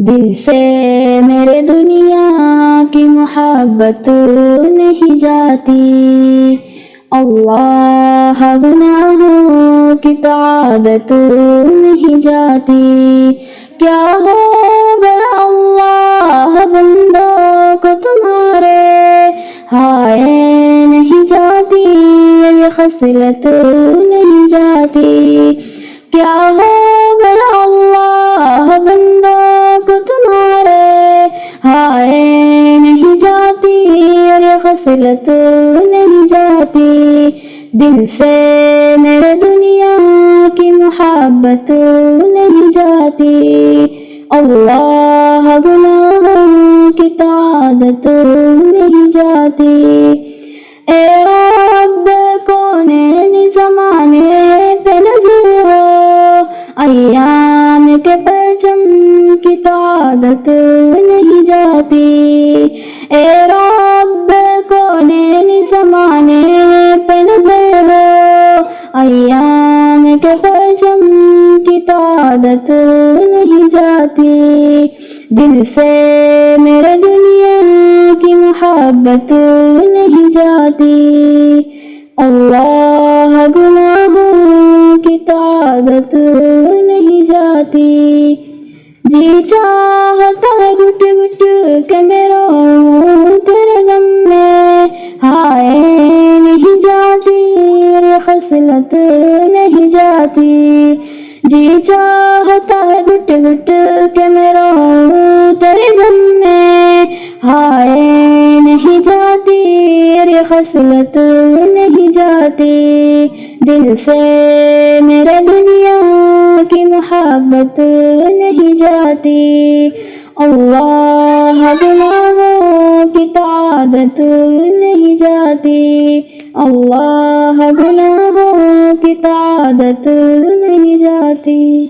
دل سے میرے دنیا کی محبت نہیں جاتی، اللہ گناہوں کی تو عادت نہیں جاتی۔ کیا ہو گیا اللہ بندوں کو تمہارے، ہائے نہیں جاتی یہ خصلت نہیں جاتی۔ کیا ہو گیا اللہ بندوں کو تمہارے، ہائے نہیں جاتی اور یہ خصلت نہیں جاتی۔ دل سے میرے دنیا کی محبت نہیں جاتی، اللہ گناہوں کی تو عادت نہیں جاتی۔ اے رب کونین زمانے پہ نظر ہو، ایام کے پرچم کی تو عادت نہیں جاتی۔ اے رب کونین زمانے پہ نظر ہو، ایام کے پرچم کی تو عادت نہیں جاتی۔ دل سے میرے دنیا کی محبت نہیں جاتی، اللہ گناہوں کی تو عادت نہیں جاتی۔ جی چاہتا ہے گھٹ گھٹ کے میں رہوں تیرے غم میں، ہائے نہیں جاتی یہ خصلت نہیں جاتی۔ جی چاہتا ہے گھٹ گھٹ کے میں رہوں تیرے غم میں، ہائے نہیں جاتی یہ خصلت نہیں جاتی۔ دل سے میرے دنیا کی محبت نہیں جاتی، اللہ گناہوں کی تو عادت نہیں جاتی، اللہ گناہوں کی تو عادت نہیں جاتی۔